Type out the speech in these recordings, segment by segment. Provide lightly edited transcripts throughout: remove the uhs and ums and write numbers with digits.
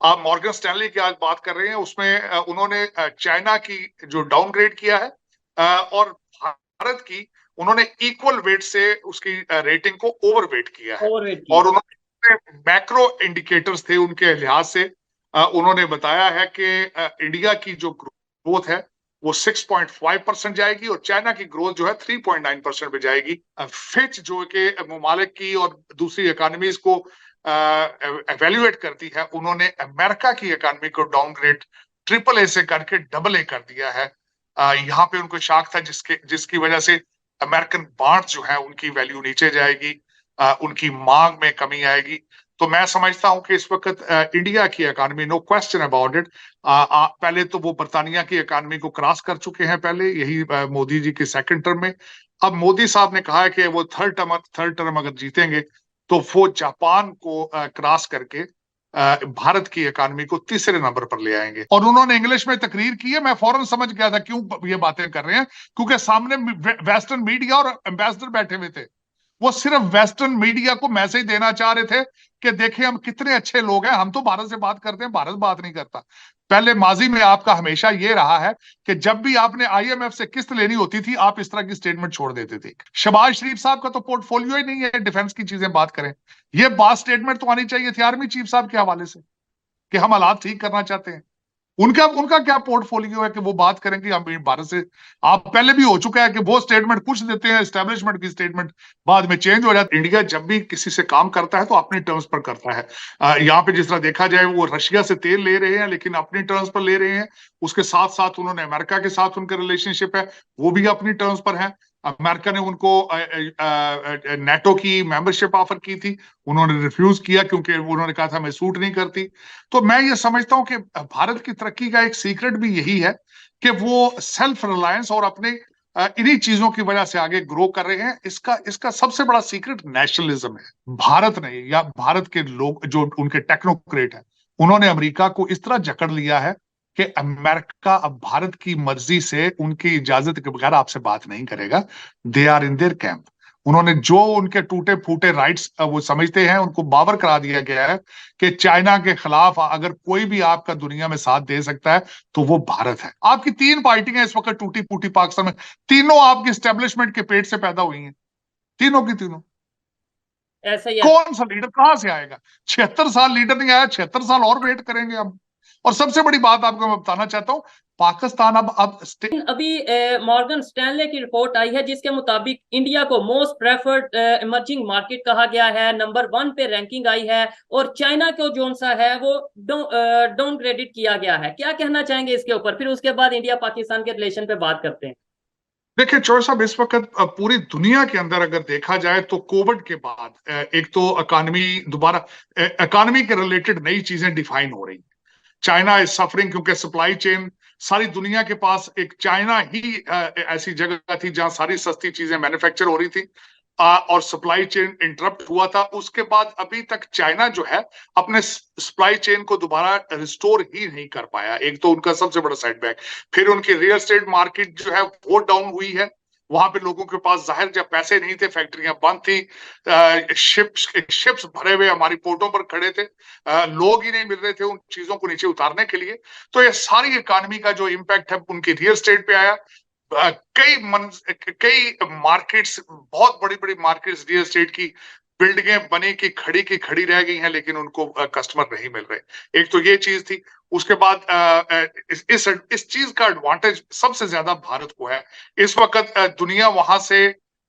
आप Morgan Stanley की आज बात कर रहे हैं, उसमें उन्होंने चाइना की जो डाउनग्रेड किया है और भारत की उन्होंने इक्वल वेट से उसकी रेटिंग को ओवरवेट किया है। ओवरवेट और किया। उन्होंने मैक्रो इंडिकेटर्स थे उनके लिहाज से, उन्होंने बताया है कि इंडिया की जो ग्रोथ है वो 6.5% जाएगी और चाइना की ग्रोथ जो है 3.9% पे जाएगी। फिच जो कि ममालिक की और दूसरी इकोनॉमीज को एवेल्युएट करती है, उन्होंने अमेरिका की इकोनॉमी को डाउनग्रेड ट्रिपल ए से करके डबल ए कर दिया है। यहाँ पे उनको शाख था जिसकी वजह से अमेरिकन बॉन्ड जो है उनकी वैल्यू नीचे जाएगी, उनकी मांग में कमी आएगी। तो मैं समझता हूं कि इस वक्त इंडिया की economy, no question about it, पहले तो वो बर्तानिया की इकोनॉमी को क्रॉस कर चुके हैं पहले, यही मोदी जी के सेकंड टर्म में। अब मोदी साहब ने कहा है कि वो थर्ड टर्म अगर जीतेंगे तो वो जापान को क्रॉस करके भारत की इकोनॉमी को तीसरे नंबर पर ले आएंगे। और उन्होंने इंग्लिश में तकरीर की है, मैं फौरन समझ गया था क्यों ये बातें कर रहे हैं, क्योंकि सामने वेस्टर्न मीडिया और एम्बेसडर बैठे हुए थे। वो सिर्फ वेस्टर्न मीडिया को मैसेज देना चाह रहे थे कि देखिए हम कितने अच्छे लोग हैं, हम तो भारत से बात करते हैं, भारत बात नहीं करता। पहले माजी में आपका हमेशा ये रहा है कि जब भी आपने आईएमएफ से किस्त लेनी होती थी आप इस तरह की स्टेटमेंट छोड़ देते थे। शहबाज शरीफ साहब का तो पोर्टफोलियो ही नहीं है डिफेंस की चीजें बात करें। ये बात स्टेटमेंट तो आनी चाहिए थी आर्मी चीफ साहब के हवाले से कि हम हालात ठीक करना चाहते हैं। उनका उनका क्या पोर्टफोलियो है कि वो बात करेंगे हम भारत से। आप पहले भी हो चुका है कि वो स्टेटमेंट कुछ देते हैं, एस्टेब्लिशमेंट की स्टेटमेंट बाद में चेंज हो जाती है। इंडिया जब भी किसी से काम करता है तो अपने टर्म्स पर करता है। यहाँ पे जिस तरह देखा जाए वो रशिया से तेल ले रहे हैं लेकिन अपनी टर्म्स पर ले रहे हैं। उसके साथ साथ उन्होंने अमेरिका के साथ उनका रिलेशनशिप है, वो भी अपनी टर्म्स पर है। अमेरिका ने उनको नेटो की मेंबरशिप ऑफर की थी, उन्होंने रिफ्यूज किया क्योंकि उन्होंने कहा था मैं सूट नहीं करती। तो मैं ये समझता हूं कि भारत की तरक्की का एक सीक्रेट भी यही है कि वो सेल्फ रिलायंस और अपने इन्हीं चीजों की वजह से आगे ग्रो कर रहे हैं। इसका इसका सबसे बड़ा सीक्रेट नेशनलिज्म है। भारत ने या भारत के लोग जो उनके टेक्नोक्रेट हैं, उन्होंने अमेरिका को इस तरह जकड़ लिया है कि अमेरिका अब भारत की मर्जी से उनकी इजाजत के बगैर आपसे बात नहीं करेगा। They are in their camp. उन्होंने जो उनके टूटे फूटे राइट्स वो समझते हैं, उनको बावर करा दिया गया है कि चाइना के खिलाफ अगर कोई भी आपका दुनिया में साथ दे सकता है तो वो भारत है। आपकी तीन पार्टियां इस वक्त टूटी फूटी पाकिस्तान में, तीनों आपकी स्टैब्लिशमेंट के पेट से पैदा हुई हैं, तीनों की तीनों। ऐसा ही है। कौन सा लीडर कहां से आएगा? 76 साल लीडर नहीं आया, 76 साल और वेट करेंगे हम। और सबसे बड़ी बात आपको मैं बताना चाहता हूं, पाकिस्तान अब अभी मॉर्गन स्टैनले की रिपोर्ट आई है जिसके मुताबिक इंडिया को मोस्ट प्रेफर्ड इमर्जिंग मार्केट कहा गया है, नंबर 1 पे रैंकिंग आई है, और चाइना को जो सा है वो डाउनग्रेडेड किया गया है। क्या कहना चाहेंगे इसके ऊपर, फिर उसके बाद इंडिया पाकिस्तान के रिलेशन पे बात करते हैं। देखिए चौधरी साहब, इस वक्त पूरी दुनिया के अंदर अगर देखा जाए तो कोविड के बाद एक तो इकोनॉमी दोबारा, इकोनॉमी के रिलेटेड नई चीजें डिफाइन हो रही हैं। चाइना इज सफरिंग क्योंकि सप्लाई चेन, सारी दुनिया के पास एक चाइना ही ऐसी जगह थी जहां सारी सस्ती चीजें मैन्युफैक्चर हो रही थी, और सप्लाई चेन इंटरप्ट हुआ था। उसके बाद अभी तक चाइना जो है अपने सप्लाई चेन को दोबारा रिस्टोर ही नहीं कर पाया। एक तो उनका सबसे बड़ा सेटबैक। फिर उनकी रियल एस्टेट मार्केट जो है वो डाउन हुई है। वहां पे लोगों के पास जाहिर जब पैसे नहीं थे, फैक्ट्रियां बंद थी, शिप्स भरे हुए हमारी पोर्टों पर खड़े थे, लोग ही नहीं मिल रहे थे उन चीजों को नीचे उतारने के लिए। तो ये सारी इकोनॉमी का जो इम्पैक्ट है उनकी रियल एस्टेट पे आया। कई मार्केट्स, बहुत बड़ी बड़ी मार्केट्स रियल एस्टेट की बिल्डिंगें बनी की खड़ी रह गई हैं लेकिन उनको कस्टमर नहीं मिल रहे। एक तो ये चीज थी। उसके बाद इस चीज का एडवांटेज सबसे ज्यादा भारत को है। इस वक्त दुनिया वहां से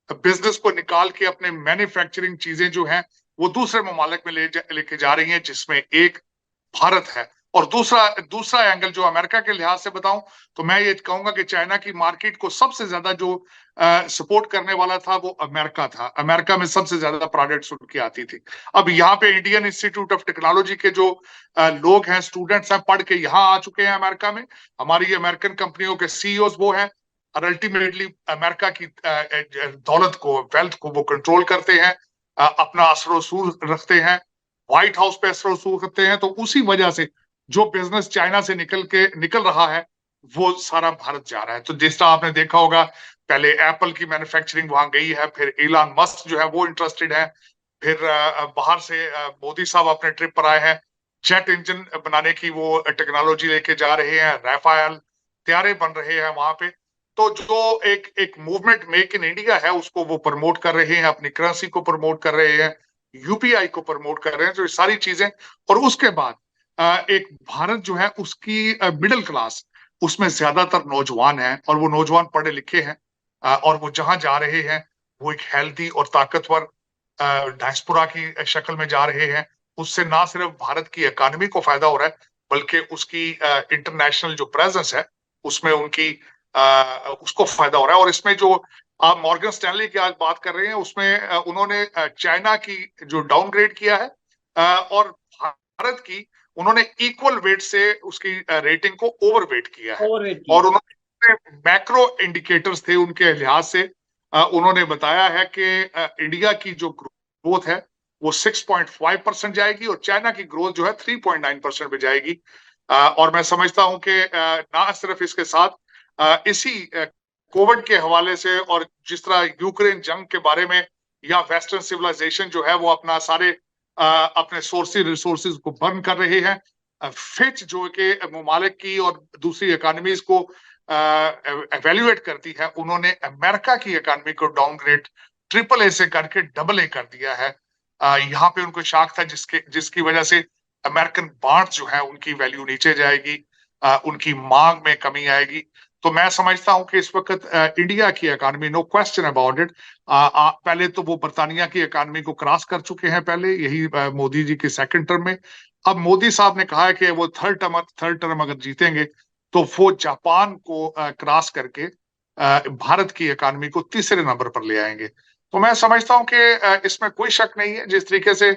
बिजनेस को निकाल के अपने मैन्युफैक्चरिंग चीजें जो हैं वो दूसरे ममालिक में लेके जा रही हैं, जिसमें एक भारत है। और दूसरा दूसरा एंगल जो अमेरिका के लिहाज से बताऊं तो मैं ये कहूंगा कि चाइना की मार्केट को सबसे ज्यादा जो सपोर्ट करने वाला था वो अमेरिका था। अमेरिका में सबसे ज्यादा प्रोडक्ट्स उनकी आती थी। अब यहाँ पे इंडियन इंस्टीट्यूट ऑफ टेक्नोलॉजी के जो लोग हैं, स्टूडेंट्स हैं, पढ़ के यहाँ आ चुके हैं अमेरिका में। हमारी अमेरिकन कंपनियों के सीईओज वो हैं और अल्टीमेटली अमेरिका की दौलत को, वेल्थ को वो कंट्रोल करते हैं, अपना असर रसूल रखते हैं, व्हाइट हाउस पे असर रसूल रखते हैं। तो उसी वजह से जो बिजनेस चाइना से निकल रहा है वो सारा भारत जा रहा है। तो जिस तरह आपने देखा होगा, पहले एप्पल की मैन्युफैक्चरिंग वहां गई है, फिर इलॉन मस्क जो है वो इंटरेस्टेड है, फिर बाहर से मोदी साहब अपने ट्रिप पर आए हैं। जेट इंजन बनाने की वो टेक्नोलॉजी लेके जा रहे हैं, राफेल तैयारे बन रहे हैं वहां पे। तो जो एक एक मूवमेंट मेक इन इंडिया है उसको वो प्रमोट कर रहे हैं, अपनी करेंसी को प्रमोट कर रहे हैं, यूपीआई को प्रमोट कर रहे हैं। तो ये सारी चीजें, और उसके बाद एक भारत जो है उसकी मिडिल क्लास, उसमें ज्यादातर नौजवान हैं और वो नौजवान पढ़े लिखे हैं, और वो जहां जा रहे हैं वो एक हेल्दी और ताकतवर डायस्पोरा की शक्ल में जा रहे हैं। उससे ना सिर्फ भारत की इकोनॉमी को फायदा हो रहा है, बल्कि उसकी इंटरनेशनल जो प्रेजेंस है उसमें उनकी उसको फायदा हो रहा है। और इसमें जो आप मॉर्गन स्टैनली की आज बात कर रहे हैं उसमें उन्होंने चाइना की जो डाउनग्रेड किया है, और भारत की उन्होंने इक्वल वेट से उसकी रेटिंग को ओवरवेट किया है। ओवरवेट और किया। उन्होंने मैक्रो इंडिकेटर्स थे उनके लिहाज से, उन्होंने बताया है कि इंडिया की जो ग्रोथ है वो 6.5% जाएगी और चाइना की ग्रोथ जो है 3.9% पे जाएगी। और मैं समझता हूं कि ना सिर्फ इसके साथ इसी कोविड के हवाले से, और जिस तरह यूक्रेन जंग के बारे में, या वेस्टर्न सिविलाइजेशन जो है वो अपना सारे अपने सोर्सेज रिसोर्सेज को बर्न कर रहे हैं। फिच जो कि ममालिक की और दूसरी इकोनॉमीज को एवेल्युएट करती है, उन्होंने अमेरिका की इकोनॉमी को डाउनग्रेड AAA से करके AA कर दिया है। यहाँ पे उनको शाख था जिसकी वजह से अमेरिकन बॉन्ड जो है उनकी वैल्यू नीचे जाएगी, उनकी मांग में कमी आएगी। तो मैं समझता हूं कि इस वक्त इंडिया की economy, no question about it, पहले तो वो बर्तानिया की इकोनॉमी को क्रॉस कर चुके हैं पहले, यही मोदी जी के सेकंड टर्म में। अब मोदी साहब ने कहा है कि वो थर्ड टर्म अगर जीतेंगे तो वो जापान को क्रॉस करके भारत की इकोनॉमी को तीसरे नंबर पर ले आएंगे। तो मैं समझता हूं कि इसमें कोई शक नहीं है। जिस तरीके से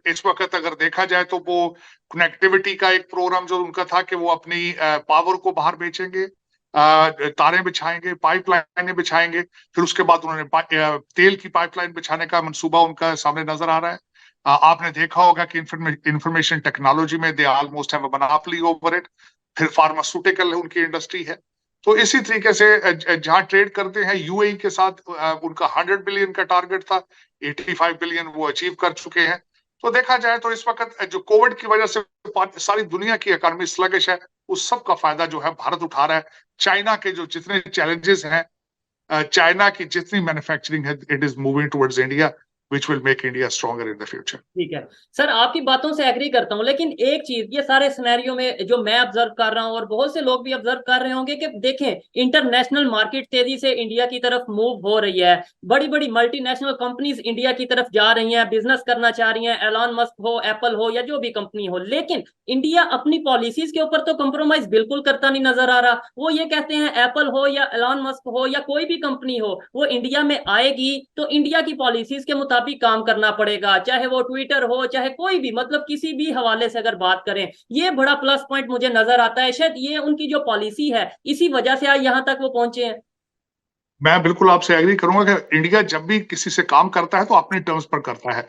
इस वक्त अगर देखा जाए तो वो कनेक्टिविटी का एक प्रोग्राम जो उनका था कि वो अपनी पावर को बाहर बेचेंगे, तारें बिछाएंगे, पाइपलाइनें बिछाएंगे, फिर उसके बाद उन्होंने तेल की पाइपलाइन बिछाने का मंसूबा उनका सामने नजर आ रहा है। आपने देखा होगा कि इंफॉर्मेशन टेक्नोलॉजी में they almost have a monopoly over it. फिर फार्मास्यूटिकल उनकी इंडस्ट्री है। तो इसी तरीके से जहां ट्रेड करते हैं यूएई के साथ, उनका 100 बिलियन का टारगेट था, 85 बिलियन वो अचीव कर चुके हैं। तो देखा जाए तो इस वक्त जो कोविड की वजह से सारी दुनिया की इकोनॉमी स्लगिश है, उस सब का फायदा जो है भारत उठा रहा है। चाइना के जो जितने चैलेंजेस हैं, चाइना की जितनी मैन्युफैक्चरिंग है, it is moving towards India, which will make India stronger in the future. ठीक है सर, आपकी बातों से एग्री करता हूं, लेकिन एक चीज ये सारे सिनेरियो में जो मैं ऑब्जर्व कर रहा हूं और बहुत से लोग भी ऑब्जर्व कर रहे होंगे कि देखें, इंटरनेशनल मार्केट तेजी से इंडिया की तरफ मूव हो रही है। बड़ी बड़ी मल्टीनेशनल कंपनीज इंडिया की तरफ जा रही हैं, बिजनेस करना चाह रही हैं, एलॉन मस्क हो, एप्पल हो या जो भी कंपनी हो। लेकिन इंडिया अपनी पॉलिसीज के ऊपर तो कंप्रोमाइज बिल्कुल करता नहीं नजर आ रहा। वो ये कहते हैं एप्पल हो या एलॉन मस्क हो या कोई भी कंपनी हो, वो इंडिया में आएगी तो इंडिया की पॉलिसीज के मुताबिक काम करना पड़ेगा, चाहे वो ट्विटर हो चाहे कोई भी, मतलब किसी भी हवाले से अगर बात करें। ये बड़ा प्लस पॉइंट मुझे नजर आता है। शायद ये उनकी जो पॉलिसी है इसी वजह से आज यहाँ तक वो पहुंचे हैं। मैं बिल्कुल आपसे एग्री करूंगा कि इंडिया जब भी किसी से काम करता है तो अपने टर्म्स पर करता है।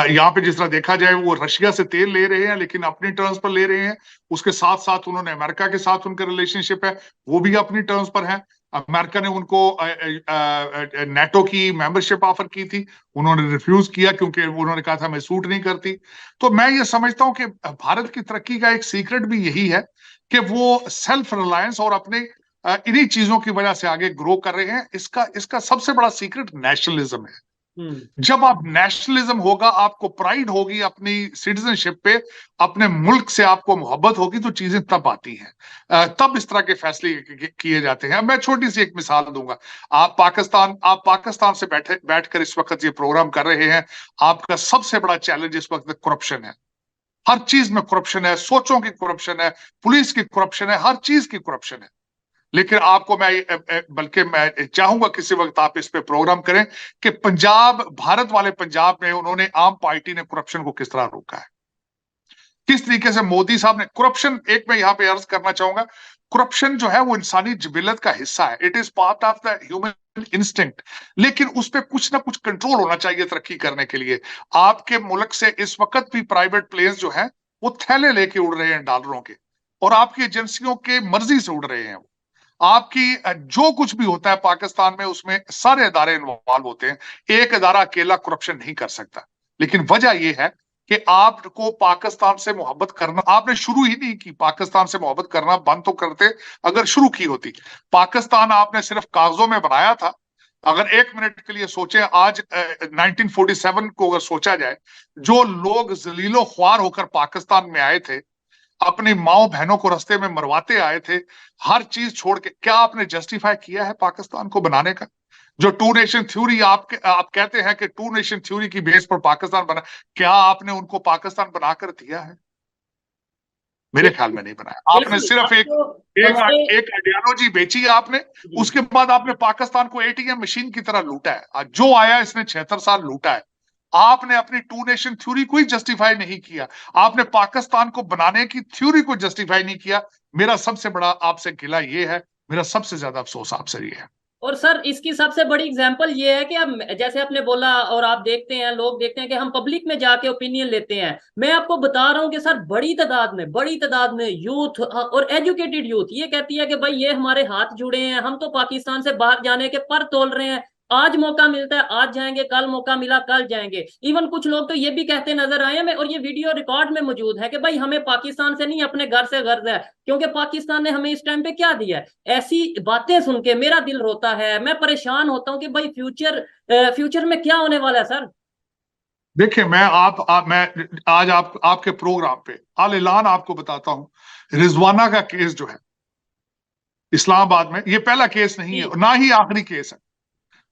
यहाँ पे जिस तरह देखा जाए वो रशिया से तेल ले रहे हैं लेकिन अपनी टर्म्स पर ले रहे हैं। उसके साथ साथ उन्होंने अमेरिका के साथ उनका रिलेशनशिप है, वो भी अपनी टर्म्स पर है। अमेरिका ने उनको नेटो की मेंबरशिप ऑफर की थी, उन्होंने रिफ्यूज किया क्योंकि उन्होंने कहा था मैं सूट नहीं करती। तो मैं ये समझता हूं कि भारत की तरक्की का एक सीक्रेट भी यही है कि वो सेल्फ रिलायंस और अपने इन्हीं चीजों की वजह से आगे ग्रो कर रहे हैं। इसका इसका सबसे बड़ा सीक्रेट नेशनलिज्म है। जब आप नेशनलिज्म होगा, आपको प्राइड होगी अपनी सिटीजनशिप पे, अपने मुल्क से आपको मोहब्बत होगी, तो चीजें तब आती हैं, तब इस तरह के फैसले किए जाते हैं। मैं छोटी सी एक मिसाल दूंगा। आप पाकिस्तान से बैठकर इस वक्त ये प्रोग्राम कर रहे हैं। आपका सबसे बड़ा चैलेंज इस वक्त करप्शन है। हर चीज में करप्शन है, सोचों की करप्शन है, पुलिस की करप्शन है, हर चीज की करप्शन है। लेकिन आपको बल्कि मैं चाहूंगा किसी वक्त आप इस पे प्रोग्राम करें कि पंजाब, भारत वाले पंजाब में उन्होंने आम पार्टी ने करप्शन को किस तरह रोका है, किस तरीके से मोदी साहब ने करप्शन, एक मैं यहां पे अर्ज करना चाहूंगा, करप्शन जो है वो इंसानी जिबिलत का हिस्सा है, it is part of the human instinct. लेकिन उस पर कुछ ना कुछ कंट्रोल होना चाहिए तरक्की करने के लिए। आपके मुल्क से इस वक्त भी प्राइवेट प्लेन्स जो है वो थैले लेके उड़ रहे हैं डॉलरों के, और आपकी एजेंसियों के मर्जी से उड़ रहे हैं। आपकी जो कुछ भी होता है पाकिस्तान में उसमें सारे अदारे इन्वॉल्व होते हैं। एक अदारा अकेला करप्शन नहीं कर सकता। लेकिन वजह यह है कि आपको पाकिस्तान से मोहब्बत करना, आपने शुरू ही नहीं की। पाकिस्तान से मोहब्बत करना बंद तो करते अगर शुरू की होती। पाकिस्तान आपने सिर्फ कागजों में बनाया था। अगर एक मिनट के लिए सोचे, आज 1947 को अगर सोचा जाए, जो लोग जलीलो ख्वार होकर पाकिस्तान में आए थे, अपनी माओ बहनों को रास्ते में मरवाते आए थे, हर चीज छोड़ के, क्या आपने जस्टिफाई किया है पाकिस्तान को बनाने का? जो टू नेशन थ्योरी आप कहते हैं कि टू नेशन थ्योरी की बेस पर पाकिस्तान बना, क्या आपने उनको पाकिस्तान बनाकर दिया है? मेरे ख्याल में नहीं बनाया। आपने बिल्कुल। सिर्फ एक आपको एक हमारे एक आइडियोलॉजी बेची है आपने। जी, उसके बाद आपने पाकिस्तान को एटीएम मशीन की तरह लूटा है। आज जो आया इसने 76 साल लूटा है। आपने अपनी टू नेशन थ्योरी को ही जस्टिफाई नहीं किया। आपने पाकिस्तान को बनाने की थ्योरी को जस्टिफाई नहीं किया। मेरा सबसे बड़ा आपसे गिला ये है, मेरा सबसे ज्यादा अफसोस आपसे ये है। और सर इसकी सबसे बड़ी एग्जांपल ये है कि हम, जैसे आपने बोला और आप देखते हैं, लोग देखते हैं कि हम पब्लिक में जाके ओपिनियन लेते हैं। मैं आपको बता रहा हूँ कि सर बड़ी तादाद में यूथ और एजुकेटेड यूथ ये कहती है कि भाई ये हमारे हाथ जुड़े हैं, हम तो पाकिस्तान से बाहर जाने के पर तोल रहे हैं। आज मौका मिलता है आज जाएंगे, कल मौका मिला कल जाएंगे। इवन कुछ लोग तो ये भी कहते नजर आए हैं, और ये वीडियो रिकॉर्ड में मौजूद है, कि भाई हमें पाकिस्तान से नहीं अपने घर से गर्ज है, क्योंकि पाकिस्तान ने हमें इस टाइम पे क्या दिया है। ऐसी बातें सुन के मेरा दिल रोता है, मैं परेशान होता हूँ कि भाई फ्यूचर में क्या होने वाला है सर। देखिए, मैं आज आपके प्रोग्राम पे अल ऐलान आपको बताता हूं। रिजवाना का केस जो है इस्लामाबाद में, ये पहला केस नहीं है जी। और ना ही आखिरी केस है।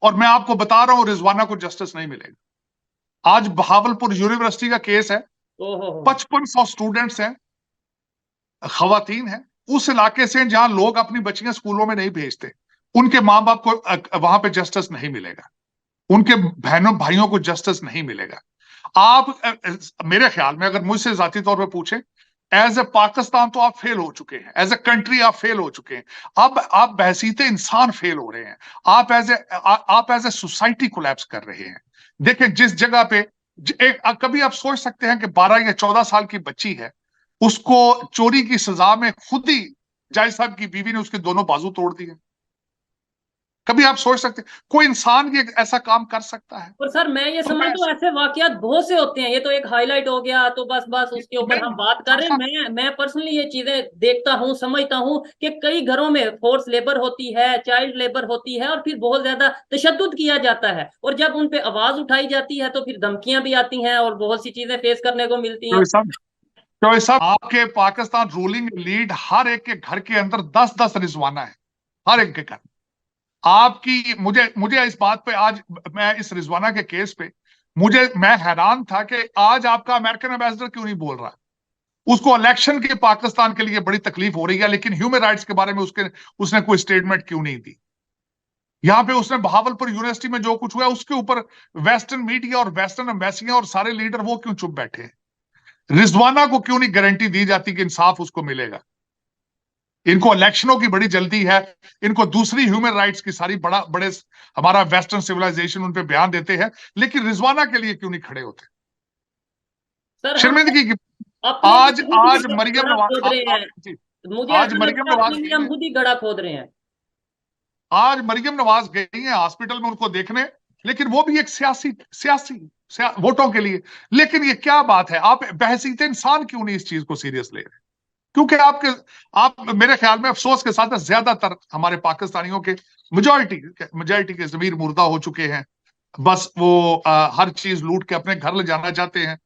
और मैं आपको बता रहा हूं, रिजवाना को जस्टिस नहीं मिलेगा। आज बहावलपुर यूनिवर्सिटी का केस है। ओहो। 5500 स्टूडेंट्स हैं, खवातीन हैं, उस इलाके से जहां लोग अपनी बच्चियां स्कूलों में नहीं भेजते। उनके मां बाप को वहां पे जस्टिस नहीं मिलेगा। उनके बहनों भाइयों को जस्टिस नहीं मिलेगा। आप मेरे ख्याल में, अगर मुझसे जाती तौर पे पूछे, एज ए पाकिस्तान तो आप फेल हो चुके हैं। एज ए कंट्री आप फेल हो चुके हैं। अब आप बहसीते इंसान फेल हो रहे हैं। आप एज ए सोसाइटी कोलैप्स कर रहे हैं। देखें, जिस जगह पे कभी आप सोच सकते हैं कि 12 या 14 साल की बच्ची है, उसको चोरी की सजा में खुद ही जज साहब की बीवी ने उसके दोनों बाजू तोड़ दिए। कभी आप सोच सकते कोई इंसान ये ऐसा काम कर सकता है? और सर मैं ये तो मैं समझता हूँ ऐसे वाकयात बहुत से होते हैं, ये तो एक हाईलाइट हो गया तो बस उसके ऊपर हम नहीं, बात कर रहे हैं। मैं पर्सनली ये चीजें देखता हूँ, समझता हूँ कि कई घरों में फोर्स लेबर होती है, चाइल्ड लेबर होती है, और फिर बहुत ज्यादा तशद्दुद किया जाता है, और जब उन पे आवाज उठाई जाती है तो फिर धमकियां भी आती हैं और बहुत सी चीजें फेस करने को मिलती हैं। तो सब आपके पाकिस्तान रूलिंग लीड हर एक के घर के अंदर 10-10 रिजवाना है। हर एक के घर। आपकी मुझे मुझे इस बात पे, आज मैं इस रिजवाना के केस पे, मैं हैरान था कि आज आपका अमेरिकन एम्बेसडर क्यों नहीं बोल रहा। उसको इलेक्शन के पाकिस्तान के लिए बड़ी तकलीफ हो रही है, लेकिन ह्यूमन राइट्स के बारे में उसने कोई स्टेटमेंट क्यों नहीं दी। यहां पे उसने बहावलपुर यूनिवर्सिटी में जो कुछ हुआ उसके ऊपर वेस्टर्न मीडिया और वेस्टर्न एम्बेसियां और सारे लीडर वो क्यों चुप बैठे हैं? रिजवाना को क्यों नहीं गारंटी दी जाती कि इंसाफ उसको मिलेगा? इनको इलेक्शनों की बड़ी जल्दी है। इनको दूसरी ह्यूमन राइट्स की सारी बड़े हमारा वेस्टर्न सिविलाइजेशन उन पे बयान देते हैं, लेकिन रिजवाना के लिए क्यों नहीं खड़े होते? सर हम शर्मिंदगी की। अपने आज लिए खुद आज ही मरियम गड़ा खोद नवाज रहे हैं। जी, मुझे आज ऐसा मरियम लगता है नवाज अपने लिए गई हम हैं। खुद ही गड़ा खोद रहे हैं। आज मरियम नवाज गई हैं हॉस्पिटल में उनको देखने, लेकिन वो भी एक वोटों के लिए। लेकिन ये क्या बात है, आप बहसीते इंसान क्यों नहीं इस चीज को सीरियस ले रहे? क्योंकि आप मेरे ख्याल में अफसोस के साथ ज्यादातर हमारे पाकिस्तानियों के मेजॉरिटी के जमीर मुर्दा हो चुके हैं। बस वो हर चीज लूट के अपने घर ले जाना चाहते हैं।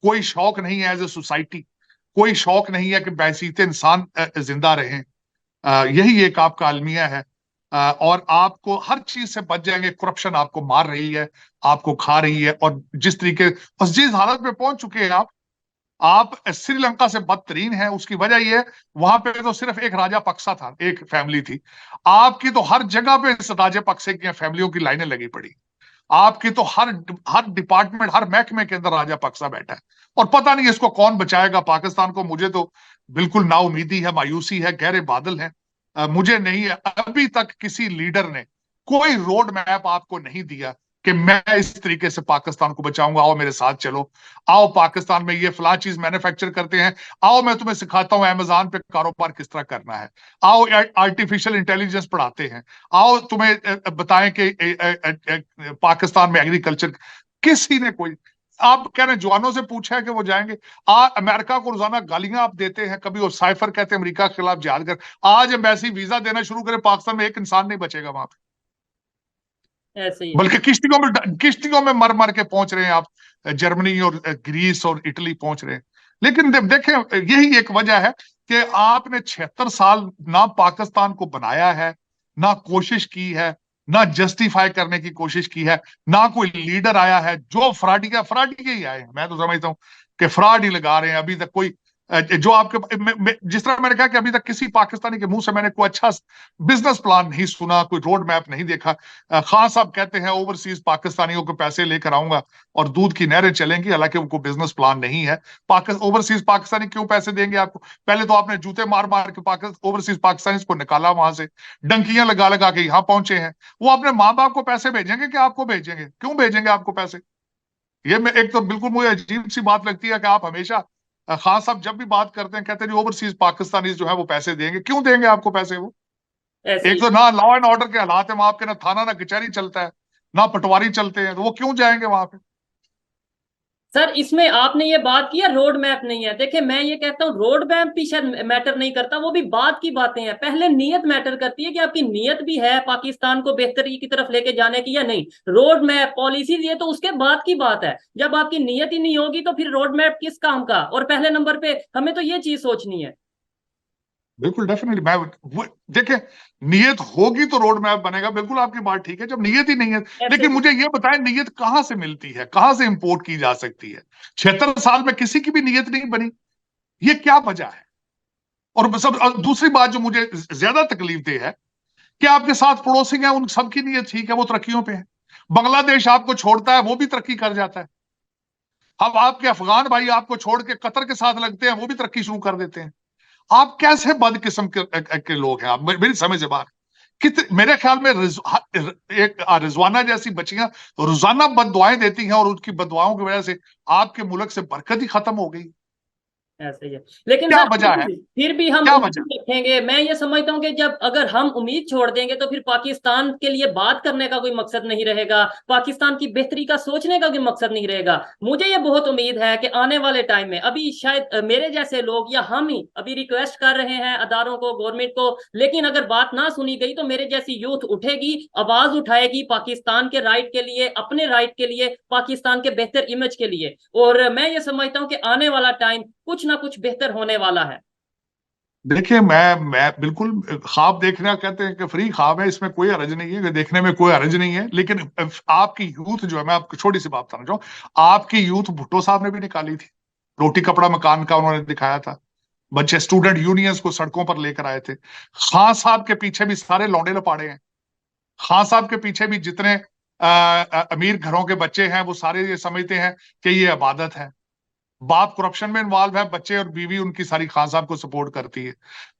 कोई शौक नहीं है एज ए सोसाइटी। कोई शौक नहीं है कि बहसीते इंसान जिंदा रहें। यही एक आपका अलमिया है। और आपको हर चीज से बच जाएंगे। करप्शन आपको मार रही है, आपको खा रही है, और जिस तरीके और जिस हालत में पहुंच चुके हैं आप श्रीलंका से बदतरीन है। उसकी वजह यह है, वहां पे तो सिर्फ एक राजा पक्सा था, एक फैमिली थी। आपकी तो हर जगह पे इस राजा पक्से की फैमिलियों की लाइनें लगी पड़ी। आपकी तो हर हर डिपार्टमेंट, हर महकमे के अंदर राजा पक्सा बैठा है। और पता नहीं इसको कौन बचाएगा पाकिस्तान को। मुझे तो बिल्कुल नाउमीदी है, मायूसी है, गहरे बादल है। मुझे नहीं है, अभी तक किसी लीडर ने कोई रोड मैप आपको नहीं दिया कि मैं इस तरीके से पाकिस्तान को बचाऊंगा, आओ मेरे साथ चलो। आओ पाकिस्तान में ये फला चीज मैन्युफैक्चर करते हैं, आओ मैं तुम्हें सिखाता हूं अमेज़न पे कारोबार किस तरह करना है। आओ आर्टिफिशियल इंटेलिजेंस पढ़ाते हैं। आओ तुम्हें बताएं कि पाकिस्तान में एग्रीकल्चर। किसी ने कोई आप कह रहे हैं जवानों से पूछा है कि वो जाएंगे? अमेरिका को रोजाना गालियां आप देते हैं, कभी वो साइफर कहते हैं अमेरिका के खिलाफ जिहाद कर, आज एम्बेसी वीजा देना शुरू करे पाकिस्तान में, एक इंसान नहीं बचेगा वहां पे। ऐसे ही है। बल्कि किश्तियों में मर मर के पहुंच रहे हैं आप, जर्मनी और ग्रीस और इटली पहुंच रहे हैं। लेकिन देखें, यही एक वजह है कि आपने 76 साल ना पाकिस्तान को बनाया है, ना कोशिश की है, ना जस्टिफाई करने की कोशिश की है, ना कोई लीडर आया है। जो फ्राडी ही आए हैं। मैं तो समझता हूं कि फ्रॉड ही लगा रहे हैं अभी तक। कोई जो आपके जिस तरह मैंने कहा कि अभी तक किसी पाकिस्तानी के मुंह से मैंने कोई अच्छा बिजनेस प्लान नहीं सुना, कोई रोड मैप नहीं देखा। खान साहब कहते हैं ओवरसीज पाकिस्तानियों को पैसे लेकर आऊंगा और दूध की नहरें चलेंगी, हालांकि उनको बिजनेस प्लान नहीं है। ओवरसीज पाकिस्तानी क्यों पैसे देंगे आपको? पहले तो आपने जूते मार मार के ओवरसीज पाकिस्तानी को निकाला वहां से, डंकियां लगा लगा के यहां पहुंचे हैं। वो अपने माँ बाप को पैसे भेजेंगे कि आपको भेजेंगे? क्यों भेजेंगे आपको पैसे? ये मैं एक तो बिल्कुल मुझे अजीब सी बात लगती है कि आप हमेशा खान साहब जब भी बात करते हैं कहते हैं जी ओवरसीज पाकिस्तानी जो है वो पैसे देंगे। क्यों देंगे आपको पैसे वो? ऐसे एक ही। तो ना लॉ एंड ऑर्डर के हालात है वहां आपके, ना थाना ना कचहरी चलता है, ना पटवारी चलते हैं, तो वो क्यों जाएंगे वहां पे? सर इसमें आपने ये बात की है रोड मैप नहीं है। देखिए मैं ये कहता हूँ रोड मैप भी शायद मैटर नहीं करता, वो भी बात की बातें हैं। पहले नीयत मैटर करती है कि आपकी नीयत भी है पाकिस्तान को बेहतरी की तरफ लेके जाने की या नहीं। रोड मैप पॉलिसीज ये तो उसके बाद की बात है। जब आपकी नीयत ही नहीं होगी तो फिर रोड मैप किस काम का? और पहले नंबर पे हमें तो ये चीज सोचनी है। बिल्कुल डेफिनेटली। देखिए, नियत होगी तो रोड मैप बनेगा, बिल्कुल आपकी बात ठीक है। जब नियत ही नहीं है, ऐसे लेकिन ही। मुझे ये बताएं नियत कहां से मिलती है, कहां से इंपोर्ट की जा सकती है? 76 साल में किसी की भी नियत नहीं बनी, ये क्या वजह है? और दूसरी बात जो मुझे ज्यादा तकलीफ दे है कि आपके साथ पड़ोसी हैं, उन सबकी नीयत ठीक है, वो तरक्कियों पे है। बांग्लादेश आपको छोड़ता है, वो भी तरक्की कर जाता है। अब आपके अफगान भाई आपको छोड़ के कतर के साथ लगते हैं, वो भी तरक्की शुरू कर देते हैं। आप कैसे बदकिस्म के लोग हैं आप? मेरी समझ से बाहर। मेरे ख्याल में एक रिजवाना जैसी बच्चियां रोजाना बददुआएं देती हैं और उनकी बददुआओं की वजह से आपके मुल्क से बरकत ही खत्म हो गई। ऐसे ही है। लेकिन क्या सर वजह है? फिर भी हम क्या वजह? उम्मीद रखेंगे। मैं ये समझता हूँ कि जब अगर हम उम्मीद छोड़ देंगे तो फिर पाकिस्तान के लिए बात करने का कोई मकसद नहीं रहेगा, पाकिस्तान की बेहतरी का सोचने का कोई मकसद नहीं रहेगा। मुझे ये बहुत उम्मीद है कि आने वाले टाइम में अभी शायद मेरे जैसे लोग या हम ही अभी रिक्वेस्ट कर रहे हैं अदारों को, गवर्नमेंट को, लेकिन अगर बात ना सुनी गई तो मेरे जैसी यूथ उठेगी, आवाज उठाएगी पाकिस्तान के राइट के लिए, अपने राइट के लिए, पाकिस्तान के बेहतर इमेज के लिए। और मैं ये समझता हूँ कि आने वाला टाइम कुछ ना कुछ बेहतर होने वाला है। देखिए, मैं बिल्कुल ख्वाब देखना कहते हैं कि फ्री ख्वाब है, इसमें कोई हर्ज नहीं है, देखने में कोई हर्ज नहीं है। लेकिन आपकी यूथ जो है, मैं आपको छोटी सी बात बताना चाहूँ, आपकी यूथ भुट्टो साहब ने भी निकाली थी, रोटी कपड़ा मकान का उन्होंने दिखाया था। बच्चे स्टूडेंट यूनियंस को सड़कों पर लेकर आए थे। खान साहब के पीछे भी सारे लौंडे लपाड़े हैं। खान साहब के पीछे भी जितने अमीर घरों के बच्चे हैं वो सारे ये समझते हैं कि ये इबादत है। बाप करप्शन में इन्वॉल्व है, बच्चे और बीवी उनकी सारी खान साहब को सपोर्ट करती है।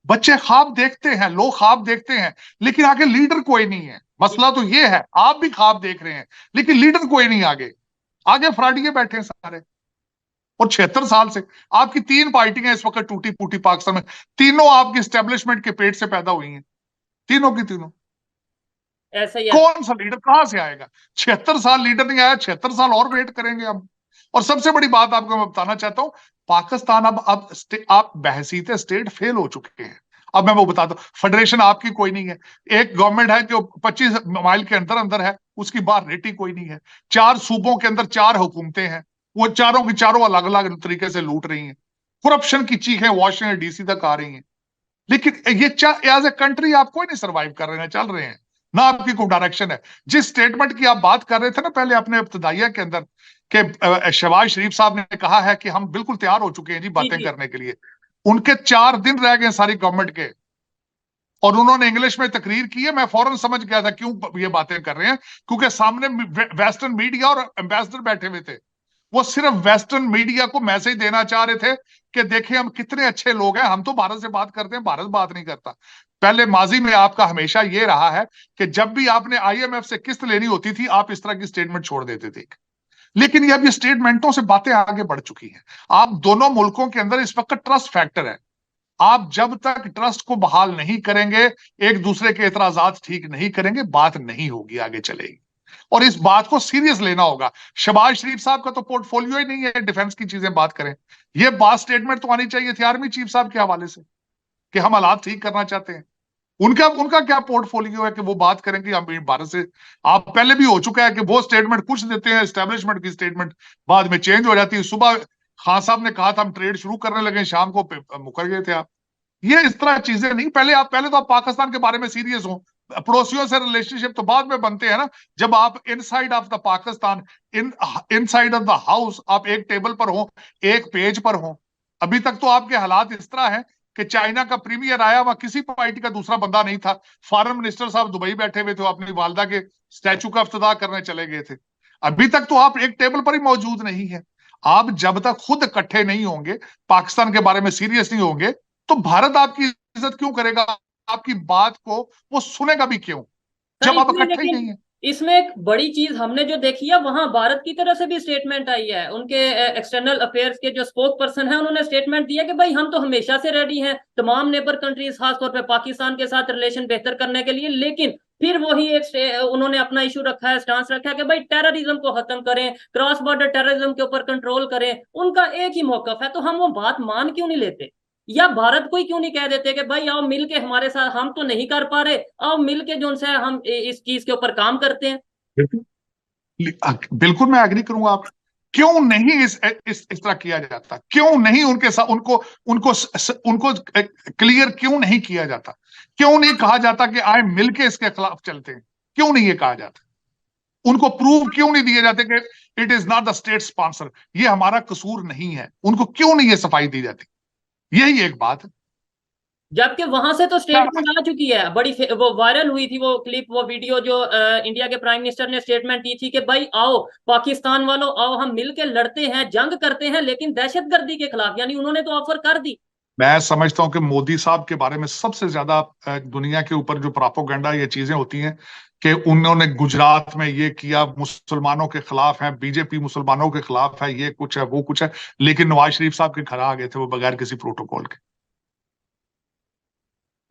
बच्चे ख्वाब देखते हैं, लोग ख्वाब देखते हैं, लेकिन आगे लीडर कोई नहीं है। मसला तो ये है, आप भी ख्वाब देख रहे हैं लेकिन लीडर कोई नहीं आगे। आगे फ्राडिये बैठे हैं सारे। और 76 साल से आपकी 3 पार्टियां इस वक्त टूटी फूटी पाकिस्तान में, तीनों आपकी स्टैब्लिशमेंट के पेट से पैदा हुई हैं, तीनों की तीनों। ऐसा ही है। कौन सा लीडर कहां से आएगा? 76 साल लीडर नहीं आया, 76 साल और वेट करेंगे हम। और सबसे बड़ी बात आपको मैं बताना चाहता हूं, पाकिस्तान अब आप बहसीत स्टेट फेल हो चुके हैं। अब मैं वो बताता हूं, फेडरेशन आपकी कोई नहीं है। एक गवर्नमेंट है जो 25 माइल के अंदर अंदर है, उसकी बाहर रेटी कोई नहीं है। 4 सूबों के अंदर 4 हुकूमतें हैं, वो चारों की चारों अलग अलग तरीके से लूट रही हैं। करप्शन की चीखें वॉशिंगटन डीसी तक आ रही हैं। लेकिन ये एज ए कंट्री आप कोई नहीं सर्वाइव कर रहे हैं, चल रहे हैं ना, आपकी कोई डायरेक्शन है। जिस स्टेटमेंट की आप बात कर रहे थे ना पहले अपने इब्तदाइया के अंदर, कि शहबाज शरीफ साहब ने कहा है कि हम बिल्कुल तैयार हो चुके हैं जी जी बातें जी। करने के लिए। उनके 4 दिन रह गए सारी गवर्नमेंट के, और उन्होंने इंग्लिश में तकरीर की है। मैं फौरन समझ गया था क्यों ये बातें कर रहे हैं, क्योंकि सामने वेस्टर्न मीडिया और एम्बेसडर बैठे हुए थे। वो सिर्फ वेस्टर्न मीडिया को मैसेज देना चाह रहे थे कि देखिए हम कितने अच्छे लोग हैं, हम तो भारत से बात करते हैं, भारत बात नहीं करता। पहले माजी में आपका हमेशा ये रहा है कि जब भी आपने आईएमएफ से किस्त लेनी होती थी आप इस तरह की स्टेटमेंट छोड़ देते थे। लेकिन ये अब ये स्टेटमेंटों से बातें आगे बढ़ चुकी हैं। आप दोनों मुल्कों के अंदर इस वक्त ट्रस्ट फैक्टर है। आप जब तक ट्रस्ट को बहाल नहीं करेंगे, एक दूसरे के एतराजात ठीक नहीं करेंगे, बात नहीं होगी, आगे चलेगी। और इस बात को सीरियस लेना होगा। शहबाज शरीफ साहब का तो पोर्टफोलियो ही नहीं है डिफेंस की चीजें बात करें। ये बात स्टेटमेंट तो आनी चाहिए थी आर्मी चीफ साहब के हवाले से कि हम हालात ठीक करना चाहते हैं। उनका उनका क्या पोर्टफोलियो है कि वो बात करेंगे हम भारत से। आप पहले भी हो चुका है कि वो स्टेटमेंट कुछ देते हैं, एस्टेब्लिशमेंट की स्टेटमेंट बाद में चेंज हो जाती है। सुबह खान साहब ने कहा था हम ट्रेड शुरू करने लगे, शाम को मुकर गए थे आप। ये इस तरह चीजें नहीं। पहले तो आप पाकिस्तान के बारे में सीरियस हो। पड़ोसियों से रिलेशनशिप तो बाद में बनते हैं ना, जब आप inside of the Pakistan, inside of the house आप एक टेबल पर हो, एक पेज पर हो। अभी तक तो आपके हालात इस तरह है कि चाइना का प्रीमियर आया, वहां किसी पार्टी का दूसरा बंदा नहीं था। फॉरेन मिनिस्टर साहब दुबई बैठे हुए थे, अपनी वालदा के स्टैचू का इफ्तिताह करने चले गए थे। अभी तक तो आप एक टेबल पर ही मौजूद नहीं है। आप जब तक खुद इकट्ठे नहीं होंगे, पाकिस्तान के बारे में सीरियस नहीं होंगे, तो भारत आपकी इज्जत क्यों करेगा? आपकी बात को वो सुनेगा भी क्यों सर जब आप इसमें इकट्ठे ही लेकिन नहीं है? इसमें एक बड़ी चीज हमने जो देखी है, वहां भारत की तरफ से भी स्टेटमेंट आई है। उनके एक्सटर्नल अफेयर्स के जो स्पोक पर्सन है, उन्होंने स्टेटमेंट दिया कि भाई हम तो हमेशा से रेडी हैं तमाम नेबर कंट्रीज, खासतौर पे पाकिस्तान के साथ रिलेशन बेहतर करने के लिए। लेकिन फिर वही एक उन्होंने अपना इशू रखा है, स्टांस रखा है कि भाई टेररिज्म को खत्म करें, क्रॉस बॉर्डर टेररिज्म के ऊपर कंट्रोल करें। उनका एक ही मौकफ है, तो हम वो बात मान क्यों नहीं लेते? या भारत को ही क्यों नहीं कह देते कि भाई आओ मिल के हमारे साथ, हम तो नहीं कर पा रहे, आओ मिल के जो उनसे हम इस चीज के ऊपर काम करते हैं। बिल्कुल मैं एग्री करूंगा आप। क्यों नहीं इस तरह किया जाता? क्यों नहीं उनके साथ उनको उनको उनको क्लियर क्यों नहीं किया जाता? क्यों नहीं कहा जाता कि आए मिलके इसके खिलाफ चलते हैं? क्यों नहीं ये कहा जाता? उनको प्रूफ क्यों नहीं दिए जाते कि it is not the state sponsor, ये हमारा कसूर नहीं है? उनको क्यों नहीं ये सफाई दी जाती? यही एक बात है। जबकि वहां से तो स्टेटमेंट आ चुकी है बड़ी, वो वायरल हुई थी वो क्लिप, वो वीडियो जो इंडिया के प्राइम मिनिस्टर ने स्टेटमेंट दी थी कि भाई आओ पाकिस्तान वालों, आओ हम मिलके लड़ते हैं, जंग करते हैं, लेकिन दहशतगर्दी के खिलाफ। यानी उन्होंने तो ऑफर कर दी। मैं समझता हूं कि मोदी साहब के बारे में सबसे ज्यादा दुनिया के ऊपर जो प्रोपेगेंडा ये चीजें होती हैं कि उन्होंने गुजरात में ये किया, मुसलमानों के खिलाफ है, बीजेपी मुसलमानों के खिलाफ है, ये कुछ है वो कुछ है। लेकिन नवाज शरीफ साहब के घर आ गए थे वो बगैर किसी प्रोटोकॉल के।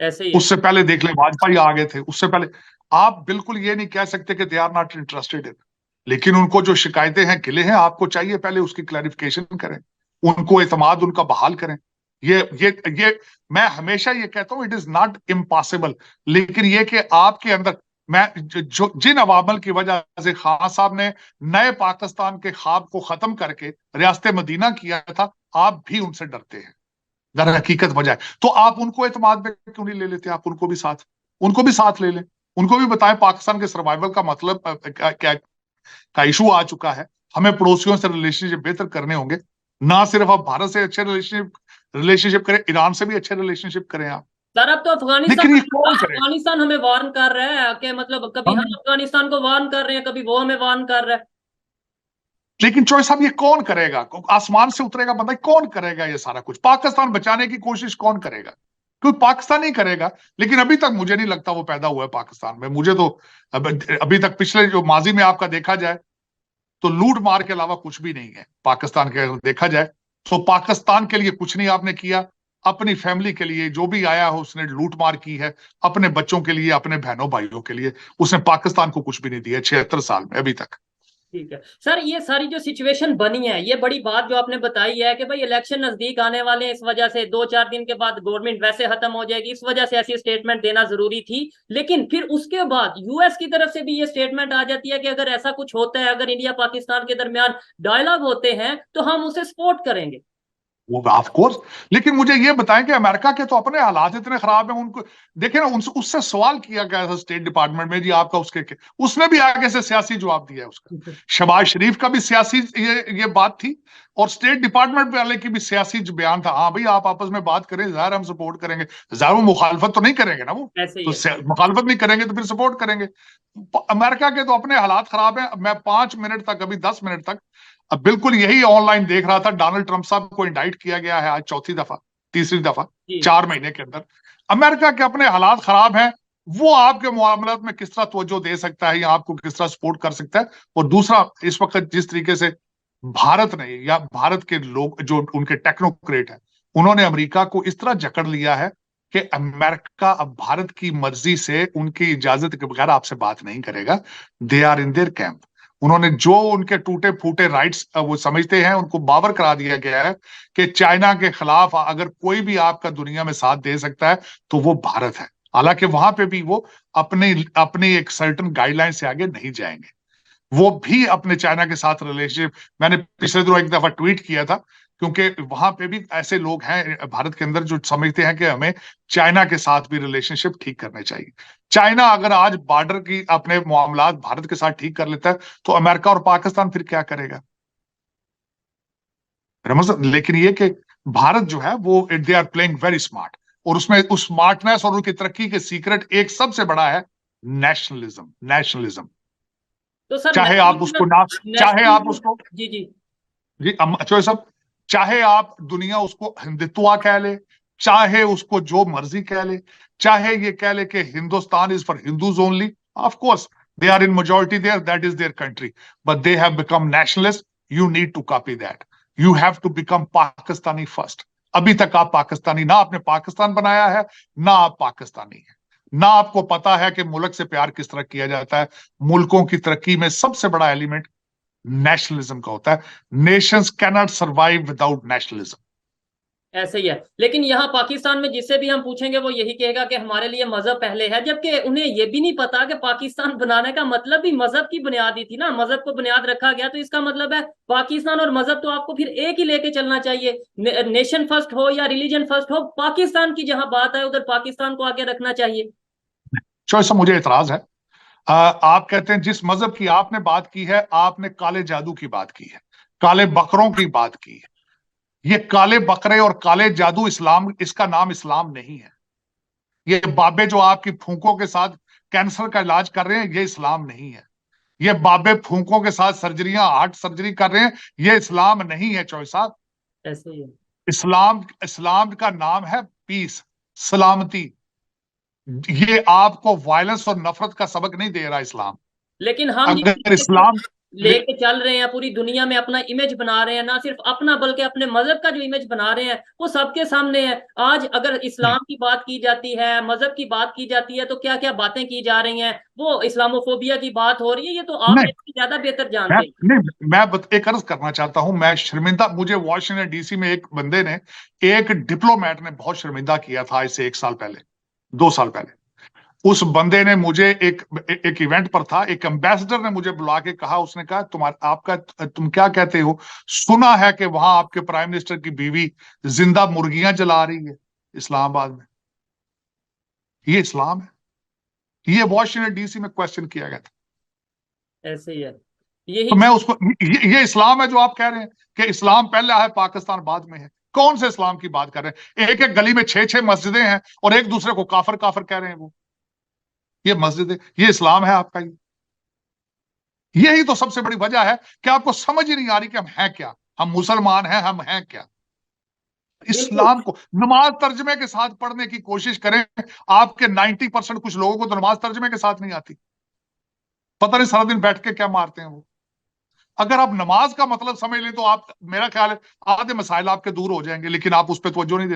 ऐसे ही है। उससे पहले देख ले वाजपेयी आ गए थे, उससे पहले। आप बिल्कुल ये नहीं कह सकते कि they are not interested in. लेकिन उनको जो शिकायतें हैं, गिले हैं, आपको चाहिए पहले उसकी क्लैरिफिकेशन करें, उनको एतमाद उनका बहाल करें। ये मैं हमेशा ये कहता हूं, इट इज नॉट इम्पॉसिबल। लेकिन ये कि आपके अंदर, मैं जो जिन अवामल की वजह से खान साहब ने नए पाकिस्तान के ख्वाब को खत्म करके रियासत मदीना किया था, आप भी उनसे डरते हैं अगर हकीकत बजाय। तो आप उनको एतमाद में क्यों नहीं ले लेते? आप उनको भी साथ ले लें। उनको भी बताएं पाकिस्तान के सर्वाइवल का मतलब क्या का इशू आ चुका है। हमें पड़ोसियों से रिलेशनशिप बेहतर करने होंगे। ना सिर्फ आप भारत से अच्छे रिलेशनशिप करें, ईरान से भी अच्छे रिलेशनशिप करें आप। सर अब तो अफगानिस्तान लेकिन ये कौन करेगा? अफगानिस्तान हमें वार्न कर रहा है कि मतलब कभी हम अफगानिस्तान को वार्न कर रहे हैं, कभी वो हमें वार्न कर रहा है। लेकिन चॉइस साहब ये कौन करेगा? आसमान से उतरेगा बंदा? कौन करेगा ये सारा कुछ? पाकिस्तान बचाने की कोशिश कौन करेगा? क्योंकि पाकिस्तान ही करेगा। लेकिन अभी तक मुझे नहीं लगता वो पैदा हुआ है पाकिस्तान में। मुझे तो अभी तक पिछले जो माजी में आपका देखा जाए तो लूट मार के अलावा कुछ भी नहीं है पाकिस्तान के। अगर देखा जाए तो पाकिस्तान के लिए कुछ नहीं आपने किया। अपनी फैमिली के लिए जो भी आया हो उसने लूट मार की है। अपने बच्चों के लिए, अपने बहनों भाइयों के लिए उसने पाकिस्तान को कुछ भी नहीं दिया 76 साल में अभी तक। ठीक है सर, ये सारी जो सिचुएशन बनी है, ये बड़ी बात जो आपने बताई है कि भाई इलेक्शन नजदीक आने वाले हैं, इस वजह से 2-4 दिन के बाद गवर्नमेंट वैसे खत्म हो जाएगी, इस वजह से ऐसी स्टेटमेंट देना जरूरी थी। लेकिन फिर उसके बाद यूएस की तरफ से भी ये स्टेटमेंट आ जाती है कि अगर ऐसा कुछ होता है, अगर इंडिया पाकिस्तान के दरमियान डायलॉग होते हैं, तो हम उसे सपोर्ट करेंगे। वो ऑफ कोर्स। लेकिन मुझे ये बताएं कि अमेरिका के तो अपने हालात इतने खराब हैं। उनको देखे ना, उससे सवाल किया गया था स्टेट डिपार्टमेंट में, जी आपका उसने भी आगे से सियासी जवाब दिया है उसका। शहबाज शरीफ का भी सियासी ये बात थी और स्टेट डिपार्टमेंट वाले की भी सियासी बयान था। हाँ भाई आप आपस में बात करें, जाहिर हम सपोर्ट करेंगे। जाहिर वो मुखालफत तो नहीं करेंगे ना, वो ऐसे ही तो है। मुखालफत नहीं करेंगे तो फिर सपोर्ट करेंगे। अमेरिका के तो अपने हालात खराब है। मैं 5 मिनट तक, अभी 10 मिनट तक अब बिल्कुल यही ऑनलाइन देख रहा था। डोनाल्ड ट्रंप साहब को इंडाइट किया गया है आज चौथी दफा, तीसरी दफा जी। 4 महीने के अंदर। अमेरिका के अपने हालात खराब हैं। वो आपके मामलात में किस तरह तवज्जो दे सकता है या आपको किस तरह सपोर्ट कर सकता है? और दूसरा, इस वक्त जिस तरीके से भारत ने या भारत के लोग जो उनके टेक्नोक्रेट हैं, उन्होंने अमेरिका को इस तरह जकड़ लिया है कि अमेरिका अब भारत की मर्जी से उनकी इजाजत के बगैर आपसे बात नहीं करेगा। They are in their camp. उन्होंने जो उनके टूटे फूटे राइट्स वो समझते हैं, उनको बावर करा दिया गया है कि चाइना के खिलाफ अगर कोई भी आपका दुनिया में साथ दे सकता है तो वो भारत है। हालांकि वहां पे भी वो अपने अपनी एक सर्टन गाइडलाइन से आगे नहीं जाएंगे। वो भी अपने चाइना के साथ रिलेशनशिप, मैंने पिछले दिनों एक दफा ट्वीट किया था, क्योंकि वहां पे भी ऐसे लोग हैं भारत के अंदर जो समझते हैं कि हमें चाइना के साथ भी रिलेशनशिप ठीक करने चाहिए। चाइना अगर आज बॉर्डर की अपने मामलात भारत के साथ ठीक कर लेता है तो अमेरिका और पाकिस्तान फिर क्या करेगा? लेकिन ये कि भारत जो है वो they are playing very smart, और उसमें उस स्मार्टनेस और उनकी तरक्की के सीक्रेट एक सबसे बड़ा है नेशनलिज्म। नेशनलिज्म, तो सर चाहे आप उसको ना, चाहे आप नेशनलिज्म। उसको, जी जी। जी अच्छा सब, चाहे आप दुनिया उसको हिंदुत्व कह ले, चाहे उसको जो मर्जी कह ले, चाहे ये कह ले कि Hindustan is for Hindus only, of course they are in majority there, that is their country, but they have become nationalist. You need to copy that. You have to become Pakistani first. अभी तक आप पाकिस्तानी ना, आपने पाकिस्तान बनाया है ना आप पाकिस्तानी है, ना आपको पता है कि मुल्क से प्यार किस तरह किया जाता है। मुल्कों की तरक्की में सबसे बड़ा एलिमेंट नेशनलिज्म का होता है। Nations can not survive without nationalism. ऐसे ही है, लेकिन यहाँ पाकिस्तान में जिससे भी हम पूछेंगे वो यही कहेगा कि हमारे लिए मजहब पहले है, जबकि उन्हें ये भी नहीं पता कि पाकिस्तान बनाने का मतलब भी मजहब की बुनियाद ही थी ना। मजहब को बुनियाद रखा गया तो इसका मतलब है पाकिस्तान और मजहब तो आपको फिर एक ही लेके चलना चाहिए। नेशन फर्स्ट हो या रिलीजन फर्स्ट हो, पाकिस्तान की जहां बात है उधर पाकिस्तान को आगे रखना चाहिए। चॉइस मुझे इतराज है। आप कहते हैं जिस मजहब की आपने बात की है, आपने काले जादू की बात की है, काले बकरों की बात की है। ये काले बकरे और काले जादू इस्लाम, इसका नाम इस्लाम नहीं है। ये बाबे जो आपकी फूंकों के साथ कैंसर का इलाज कर रहे हैं, ये इस्लाम नहीं है। ये बाबे फूंकों के साथ सर्जरियां, हार्ट सर्जरी कर रहे हैं, ये इस्लाम नहीं है चौधरी साहब। ऐसे ही है। इस्लाम, इस्लाम का नाम है पीस, सलामती। ये आपको वायलेंस और नफरत का सबक नहीं दे रहा इस्लाम। लेकिन हम जिस अगर तरीके से इस्लाम, लेके चल रहे हैं, पूरी दुनिया में अपना इमेज बना रहे हैं, ना सिर्फ अपना बल्कि अपने मजहब का जो इमेज बना रहे हैं वो सबके सामने है। आज अगर इस्लाम की बात की जाती है, मजहब की बात की जाती है, तो क्या क्या बातें की जा रही हैं, वो इस्लामोफोबिया की बात हो रही है। ये तो आप नहीं, मेरे से ज्यादा बेहतर मैं जानते हैं। नहीं, एक अर्ज करना चाहता हूं। मैं शर्मिंदा, मुझे वॉशिंगटन डीसी में एक बंदे ने, एक डिप्लोमेट ने बहुत शर्मिंदा किया था इससे 1 साल पहले, 2 साल पहले। उस बंदे ने मुझे एक इवेंट पर था, एक एम्बेसडर ने मुझे बुला के कहा, उसने कहा तुम्हारा आपका तुम क्या कहते हो, सुना है कि वहां आपके प्राइम मिनिस्टर की बीवी जिंदा मुर्गियां जला रही है इस्लामाबाद में। ये इस्लाम है? ये वॉशिंगटन डीसी में क्वेश्चन किया गया था। ऐसे ही है, तो यही मैं उसको, ये इस्लाम है जो आप कह रहे हैं कि इस्लाम पहले है पाकिस्तान बाद में है? कौन से इस्लाम की बात कर रहे हैं? एक एक गली में 6 6 मस्जिदें हैं और एक दूसरे को काफर काफर कह रहे हैं। वो ये मस्जिद है, ये इस्लाम है आपका? यही तो सबसे बड़ी वजह है कि आपको समझ ही नहीं आ रही कि हम हैं क्या। हम मुसलमान हैं, हम हैं क्या? बिल्कुल। इस्लाम को नमाज तर्जमे के साथ पढ़ने की कोशिश करें। आपके 90% कुछ लोगों को तो नमाज तर्जमे के साथ नहीं आती। पता नहीं सारा दिन बैठ के क्या मारते हैं वो। अगर आप नमाज का मतलब समझ लें तो आप, मेरा ख्याल है आधे मसाइल आपके दूर हो जाएंगे, लेकिन आप उस पर तवज्जो नहीं देते।